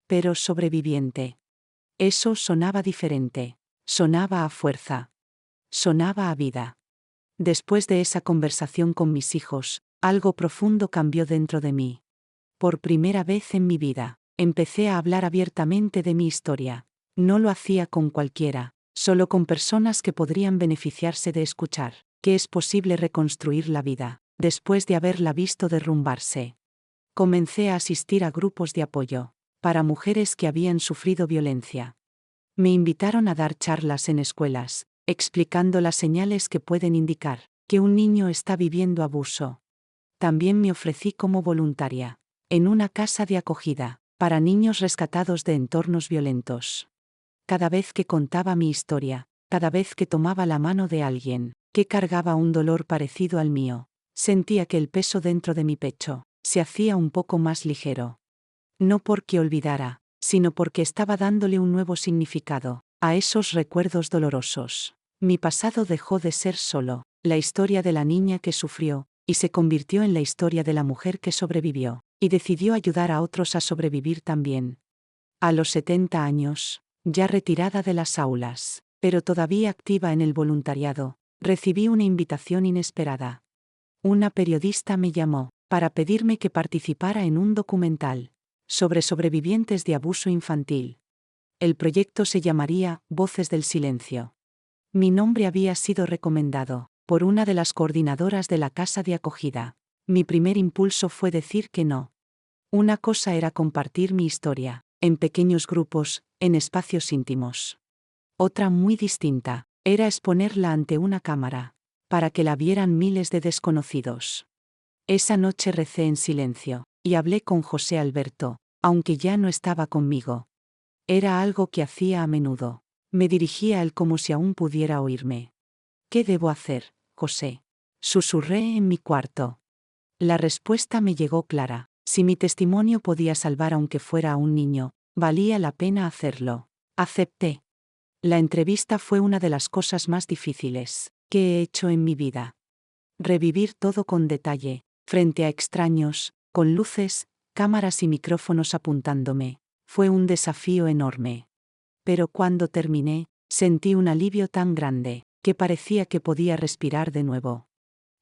Pero sobreviviente. Eso sonaba diferente. Sonaba a fuerza. Sonaba a vida. Después de esa conversación con mis hijos, algo profundo cambió dentro de mí. Por primera vez en mi vida, empecé a hablar abiertamente de mi historia. No lo hacía con cualquiera, solo con personas que podrían beneficiarse de escuchar que es posible reconstruir la vida, después de haberla visto derrumbarse. Comencé a asistir a grupos de apoyo para mujeres que habían sufrido violencia. Me invitaron a dar charlas en escuelas, explicando las señales que pueden indicar que un niño está viviendo abuso. También me ofrecí como voluntaria en una casa de acogida para niños rescatados de entornos violentos. Cada vez que contaba mi historia, cada vez que tomaba la mano de alguien que cargaba un dolor parecido al mío, sentía que el peso dentro de mi pecho se hacía un poco más ligero. No porque olvidara, sino porque estaba dándole un nuevo significado a esos recuerdos dolorosos. Mi pasado dejó de ser solo la historia de la niña que sufrió, y se convirtió en la historia de la mujer que sobrevivió, y decidió ayudar a otros a sobrevivir también. A los 70 años, ya retirada de las aulas, pero todavía activa en el voluntariado, recibí una invitación inesperada. Una periodista me llamó para pedirme que participara en un documental sobre sobrevivientes de abuso infantil. El proyecto se llamaría Voces del Silencio. Mi nombre había sido recomendado por una de las coordinadoras de la casa de acogida. Mi primer impulso fue decir que no. Una cosa era compartir mi historia, en pequeños grupos, en espacios íntimos. Otra muy distinta, era exponerla ante una cámara. para que la vieran miles de desconocidos. Esa noche recé en silencio, y hablé con José Alberto, aunque ya no estaba conmigo. Era algo que hacía a menudo. Me dirigía a él como si aún pudiera oírme. ¿Qué debo hacer, José? Susurré en mi cuarto. La respuesta me llegó clara. Si mi testimonio podía salvar aunque fuera a un niño, valía la pena hacerlo. Acepté. La entrevista fue una de las cosas más difíciles que he hecho en mi vida. Revivir todo con detalle, frente a extraños, con luces, cámaras y micrófonos apuntándome, fue un desafío enorme. Pero cuando terminé, sentí un alivio tan grande, que parecía que podía respirar de nuevo.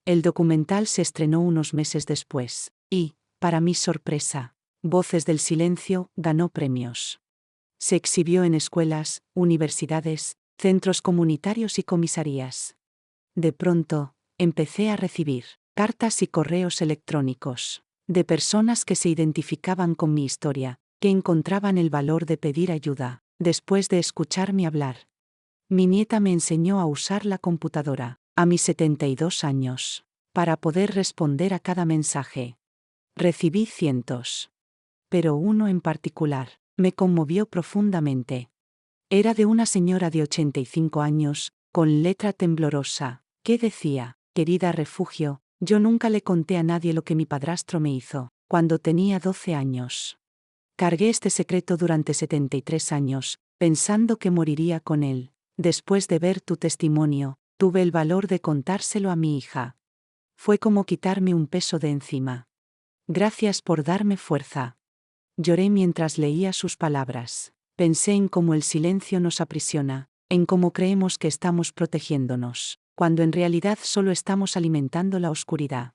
El documental se estrenó unos meses después, y, para mi sorpresa, Voces del Silencio ganó premios. Se exhibió en escuelas, universidades, centros comunitarios y comisarías. De pronto, empecé a recibir cartas y correos electrónicos de personas que se identificaban con mi historia, que encontraban el valor de pedir ayuda, después de escucharme hablar. Mi nieta me enseñó a usar la computadora, a mis 72 años, para poder responder a cada mensaje. Recibí cientos. Pero uno en particular me conmovió profundamente. Era de una señora de 85 años, con letra temblorosa, que decía: «Querida refugio, yo nunca le conté a nadie lo que mi padrastro me hizo, cuando tenía 12 años. Cargué este secreto durante 73 años, pensando que moriría con él. Después de ver tu testimonio, tuve el valor de contárselo a mi hija. Fue como quitarme un peso de encima. Gracias por darme fuerza». Lloré mientras leía sus palabras. Pensé en cómo el silencio nos aprisiona, en cómo creemos que estamos protegiéndonos, cuando en realidad solo estamos alimentando la oscuridad.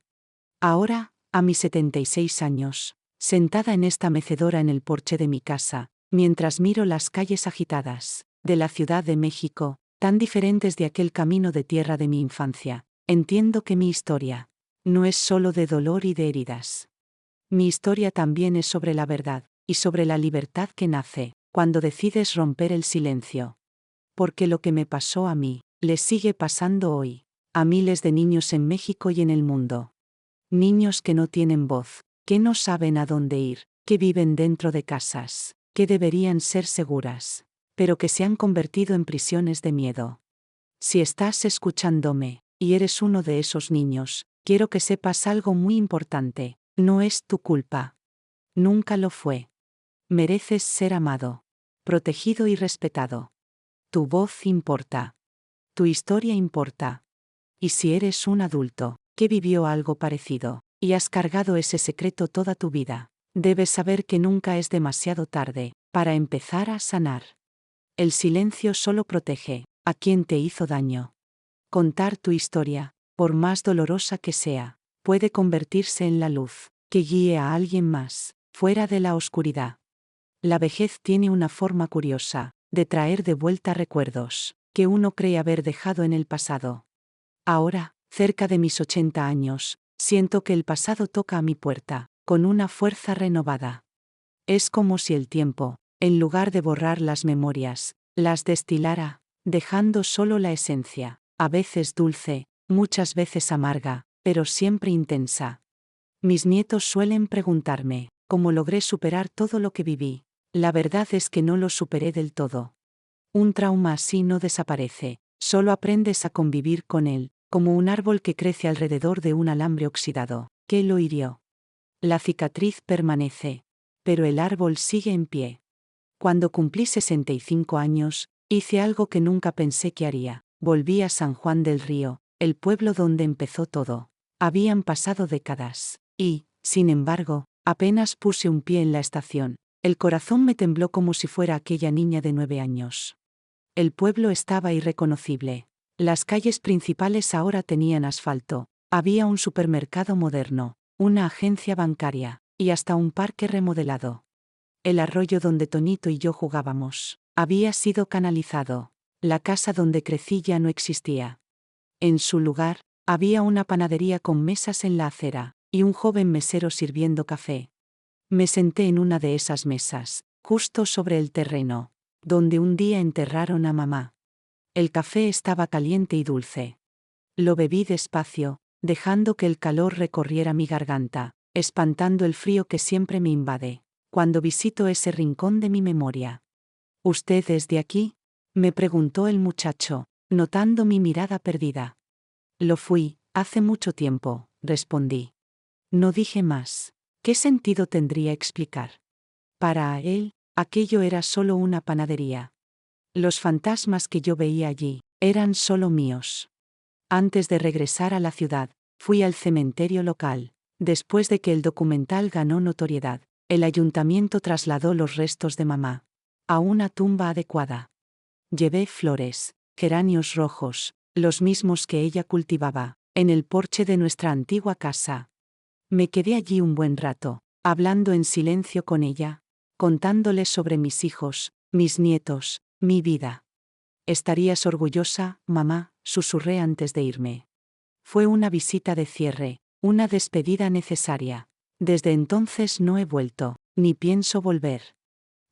Ahora, a mis 76 años, sentada en esta mecedora en el porche de mi casa, mientras miro las calles agitadas de la Ciudad de México, tan diferentes de aquel camino de tierra de mi infancia, entiendo que mi historia no es solo de dolor y de heridas. Mi historia también es sobre la verdad, y sobre la libertad que nace cuando decides romper el silencio. Porque lo que me pasó a mí, le sigue pasando hoy, a miles de niños en México y en el mundo. Niños que no tienen voz, que no saben a dónde ir, que viven dentro de casas que deberían ser seguras, pero que se han convertido en prisiones de miedo. Si estás escuchándome, y eres uno de esos niños, quiero que sepas algo muy importante: no es tu culpa. Nunca lo fue. Mereces ser amado, protegido y respetado. Tu voz importa. Tu historia importa. Y si eres un adulto que vivió algo parecido, y has cargado ese secreto toda tu vida, debes saber que nunca es demasiado tarde para empezar a sanar. El silencio solo protege a quien te hizo daño. Contar tu historia, por más dolorosa que sea, puede convertirse en la luz que guíe a alguien más, fuera de la oscuridad. La vejez tiene una forma curiosa de traer de vuelta recuerdos que uno cree haber dejado en el pasado. Ahora, cerca de mis 80 años, siento que el pasado toca a mi puerta, con una fuerza renovada. Es como si el tiempo, en lugar de borrar las memorias, las destilara, dejando solo la esencia, a veces dulce, muchas veces amarga, pero siempre intensa. Mis nietos suelen preguntarme cómo logré superar todo lo que viví. La verdad es que no lo superé del todo. Un trauma así no desaparece, solo aprendes a convivir con él, como un árbol que crece alrededor de un alambre oxidado, que lo hirió. La cicatriz permanece, pero el árbol sigue en pie. Cuando cumplí 65 años, hice algo que nunca pensé que haría. Volví a San Juan del Río, el pueblo donde empezó todo. Habían pasado décadas, y, sin embargo, apenas puse un pie en la estación. El corazón me tembló como si fuera aquella niña de 9 años. El pueblo estaba irreconocible. Las calles principales ahora tenían asfalto. Había un supermercado moderno, una agencia bancaria, y hasta un parque remodelado. El arroyo donde Toñito y yo jugábamos había sido canalizado. La casa donde crecí ya no existía. En su lugar, había una panadería con mesas en la acera, y un joven mesero sirviendo café. Me senté en una de esas mesas, justo sobre el terreno donde un día enterraron a mamá. El café estaba caliente y dulce. Lo bebí despacio, dejando que el calor recorriera mi garganta, espantando el frío que siempre me invade cuando visito ese rincón de mi memoria. ¿Usted es de aquí?, me preguntó el muchacho, notando mi mirada perdida. Lo fui, hace mucho tiempo, respondí. No dije más. ¿Qué sentido tendría explicar? Para él, aquello era solo una panadería. Los fantasmas que yo veía allí eran solo míos. Antes de regresar a la ciudad, fui al cementerio local. Después de que el documental ganó notoriedad, el ayuntamiento trasladó los restos de mamá a una tumba adecuada. Llevé flores, geranios rojos, los mismos que ella cultivaba, en el porche de nuestra antigua casa. Me quedé allí un buen rato, hablando en silencio con ella, contándole sobre mis hijos, mis nietos, mi vida. ¿Estarías orgullosa, mamá?, susurré antes de irme. Fue una visita de cierre, una despedida necesaria. Desde entonces no he vuelto, ni pienso volver.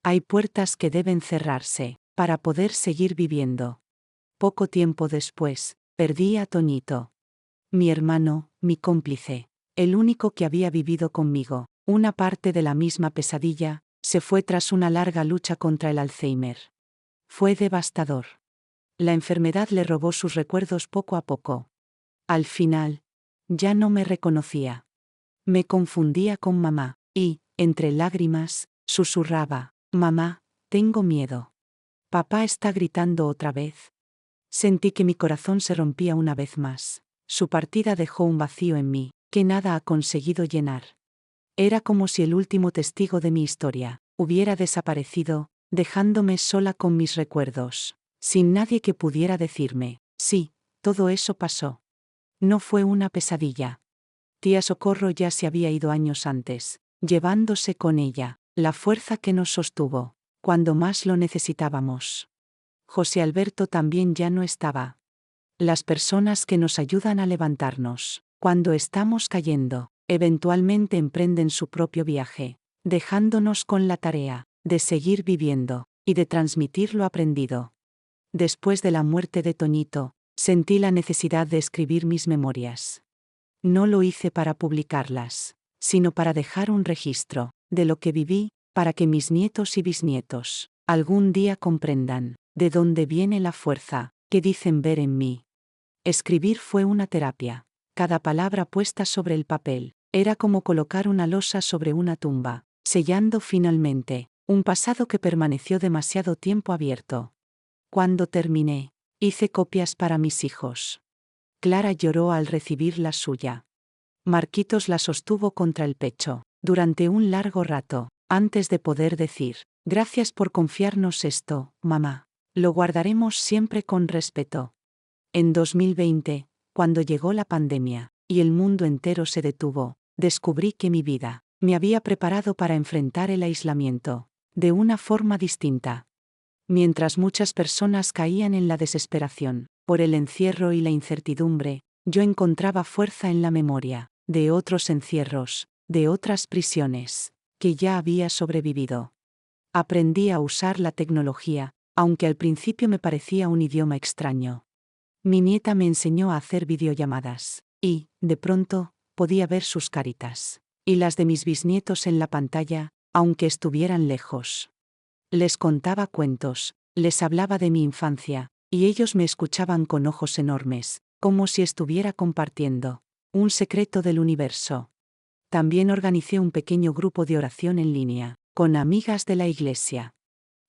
Hay puertas que deben cerrarse, para poder seguir viviendo. Poco tiempo después, perdí a Toñito. Mi hermano, mi cómplice, el único que había vivido conmigo, una parte de la misma pesadilla, se fue tras una larga lucha contra el Alzheimer. Fue devastador. La enfermedad le robó sus recuerdos poco a poco. Al final, ya no me reconocía. Me confundía con mamá, y, entre lágrimas, susurraba: «Mamá, tengo miedo. Papá está gritando otra vez». Sentí que mi corazón se rompía una vez más. Su partida dejó un vacío en mí, que nada ha conseguido llenar. Era como si el último testigo de mi historia hubiera desaparecido, dejándome sola con mis recuerdos, sin nadie que pudiera decirme: «Sí, todo eso pasó. No fue una pesadilla». Tía Socorro ya se había ido años antes, llevándose con ella la fuerza que nos sostuvo cuando más lo necesitábamos. José Alberto también ya no estaba. Las personas que nos ayudan a levantarnos cuando estamos cayendo, eventualmente emprenden su propio viaje, dejándonos con la tarea de seguir viviendo y de transmitir lo aprendido. Después de la muerte de Toñito, sentí la necesidad de escribir mis memorias. No lo hice para publicarlas, sino para dejar un registro de lo que viví, para que mis nietos y bisnietos algún día comprendan de dónde viene la fuerza que dicen ver en mí. Escribir fue una terapia. Cada palabra puesta sobre el papel era como colocar una losa sobre una tumba, sellando finalmente un pasado que permaneció demasiado tiempo abierto. Cuando terminé, hice copias para mis hijos. Clara lloró al recibir la suya. Marquitos la sostuvo contra el pecho durante un largo rato, antes de poder decir: «Gracias por confiarnos esto, mamá. Lo guardaremos siempre con respeto». En 2020, cuando llegó la pandemia y el mundo entero se detuvo, descubrí que mi vida me había preparado para enfrentar el aislamiento de una forma distinta. Mientras muchas personas caían en la desesperación por el encierro y la incertidumbre, yo encontraba fuerza en la memoria de otros encierros, de otras prisiones, que ya había sobrevivido. Aprendí a usar la tecnología, aunque al principio me parecía un idioma extraño. Mi nieta me enseñó a hacer videollamadas, y, de pronto, podía ver sus caritas y las de mis bisnietos en la pantalla, aunque estuvieran lejos. Les contaba cuentos, les hablaba de mi infancia, y ellos me escuchaban con ojos enormes, como si estuviera compartiendo un secreto del universo. También organicé un pequeño grupo de oración en línea, con amigas de la iglesia.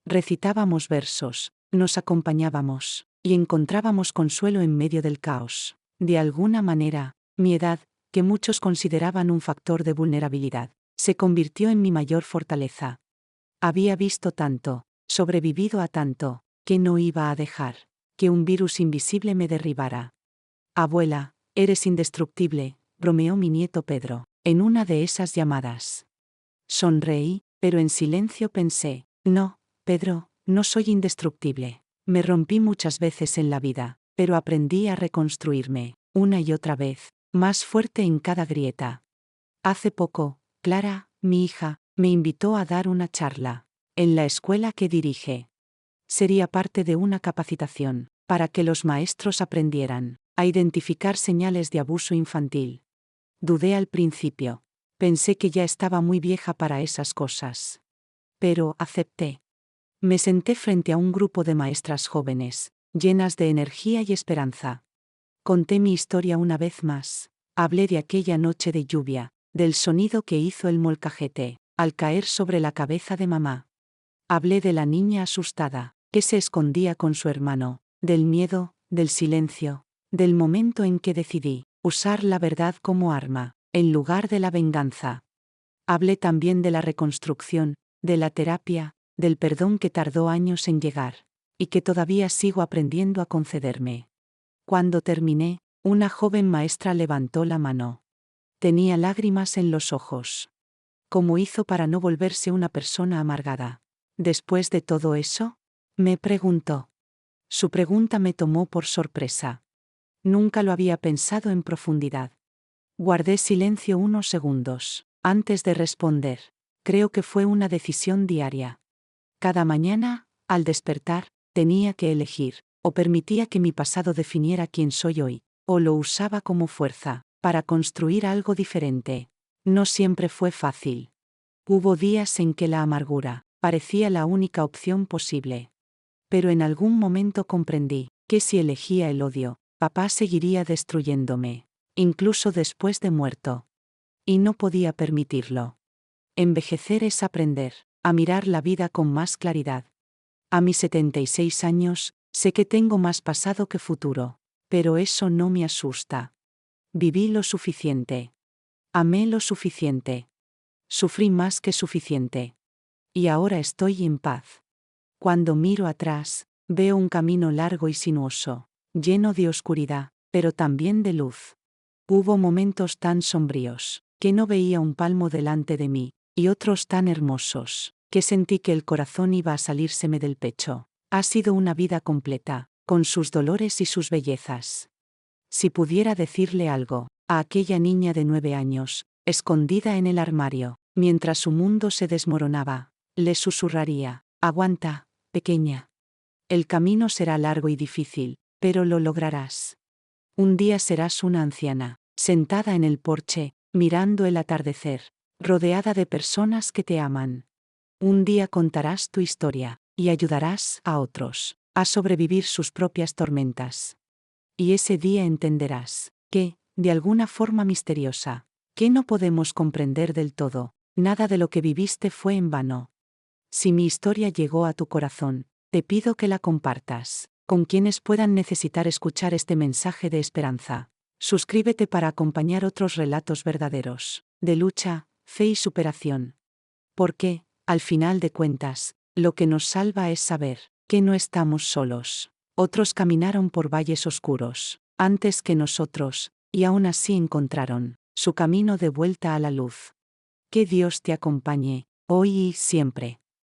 Recitábamos versos, nos acompañábamos, y encontrábamos consuelo en medio del caos. De alguna manera, mi edad, que muchos consideraban un factor de vulnerabilidad, se convirtió en mi mayor fortaleza. Había visto tanto, sobrevivido a tanto, que no iba a dejar que un virus invisible me derribara. «Abuela, eres indestructible», bromeó mi nieto Pedro, en una de esas llamadas. Sonreí, pero en silencio pensé: «No, Pedro, no soy indestructible. Me rompí muchas veces en la vida, pero aprendí a reconstruirme, una y otra vez, más fuerte en cada grieta». Hace poco, Clara, mi hija, me invitó a dar una charla en la escuela que dirige. Sería parte de una capacitación para que los maestros aprendieran a identificar señales de abuso infantil. Dudé al principio. Pensé que ya estaba muy vieja para esas cosas. Pero acepté. Me senté frente a un grupo de maestras jóvenes, llenas de energía y esperanza. Conté mi historia una vez más. Hablé de aquella noche de lluvia, del sonido que hizo el molcajete al caer sobre la cabeza de mamá. Hablé de la niña asustada, que se escondía con su hermano, del miedo, del silencio, del momento en que decidí usar la verdad como arma, en lugar de la venganza. Hablé también de la reconstrucción, de la terapia, del perdón que tardó años en llegar, y que todavía sigo aprendiendo a concederme. Cuando terminé, una joven maestra levantó la mano. Tenía lágrimas en los ojos. ¿Cómo hizo para no volverse una persona amargada? Después de todo eso, me preguntó. Su pregunta me tomó por sorpresa. Nunca lo había pensado en profundidad. Guardé silencio unos segundos, antes de responder. Creo que fue una decisión diaria. Cada mañana, al despertar, tenía que elegir, o permitía que mi pasado definiera quién soy hoy, o lo usaba como fuerza, para construir algo diferente. No siempre fue fácil. Hubo días en que la amargura parecía la única opción posible. Pero en algún momento comprendí que si elegía el odio, papá seguiría destruyéndome, incluso después de muerto. Y no podía permitirlo. Envejecer es aprender a mirar la vida con más claridad. A mis 76 años, sé que tengo más pasado que futuro, pero eso no me asusta. Viví lo suficiente. Amé lo suficiente. Sufrí más que suficiente. Y ahora estoy en paz. Cuando miro atrás, veo un camino largo y sinuoso, lleno de oscuridad, pero también de luz. Hubo momentos tan sombríos, que no veía un palmo delante de mí, y otros tan hermosos, que sentí que el corazón iba a salírseme del pecho. Ha sido una vida completa, con sus dolores y sus bellezas. Si pudiera decirle algo a aquella niña de 9 años, escondida en el armario, mientras su mundo se desmoronaba, le susurraría: aguanta, pequeña. El camino será largo y difícil, pero lo lograrás. Un día serás una anciana, sentada en el porche, mirando el atardecer, rodeada de personas que te aman. Un día contarás tu historia, y ayudarás a otros a sobrevivir sus propias tormentas. Y ese día entenderás que, de alguna forma misteriosa, que no podemos comprender del todo, nada de lo que viviste fue en vano. Si mi historia llegó a tu corazón, te pido que la compartas con quienes puedan necesitar escuchar este mensaje de esperanza. Suscríbete para acompañar otros relatos verdaderos, de lucha, fe y superación. Porque, al final de cuentas, lo que nos salva es saber que no estamos solos. Otros caminaron por valles oscuros, antes que nosotros, y aún así encontraron su camino de vuelta a la luz. Que Dios te acompañe, hoy y siempre.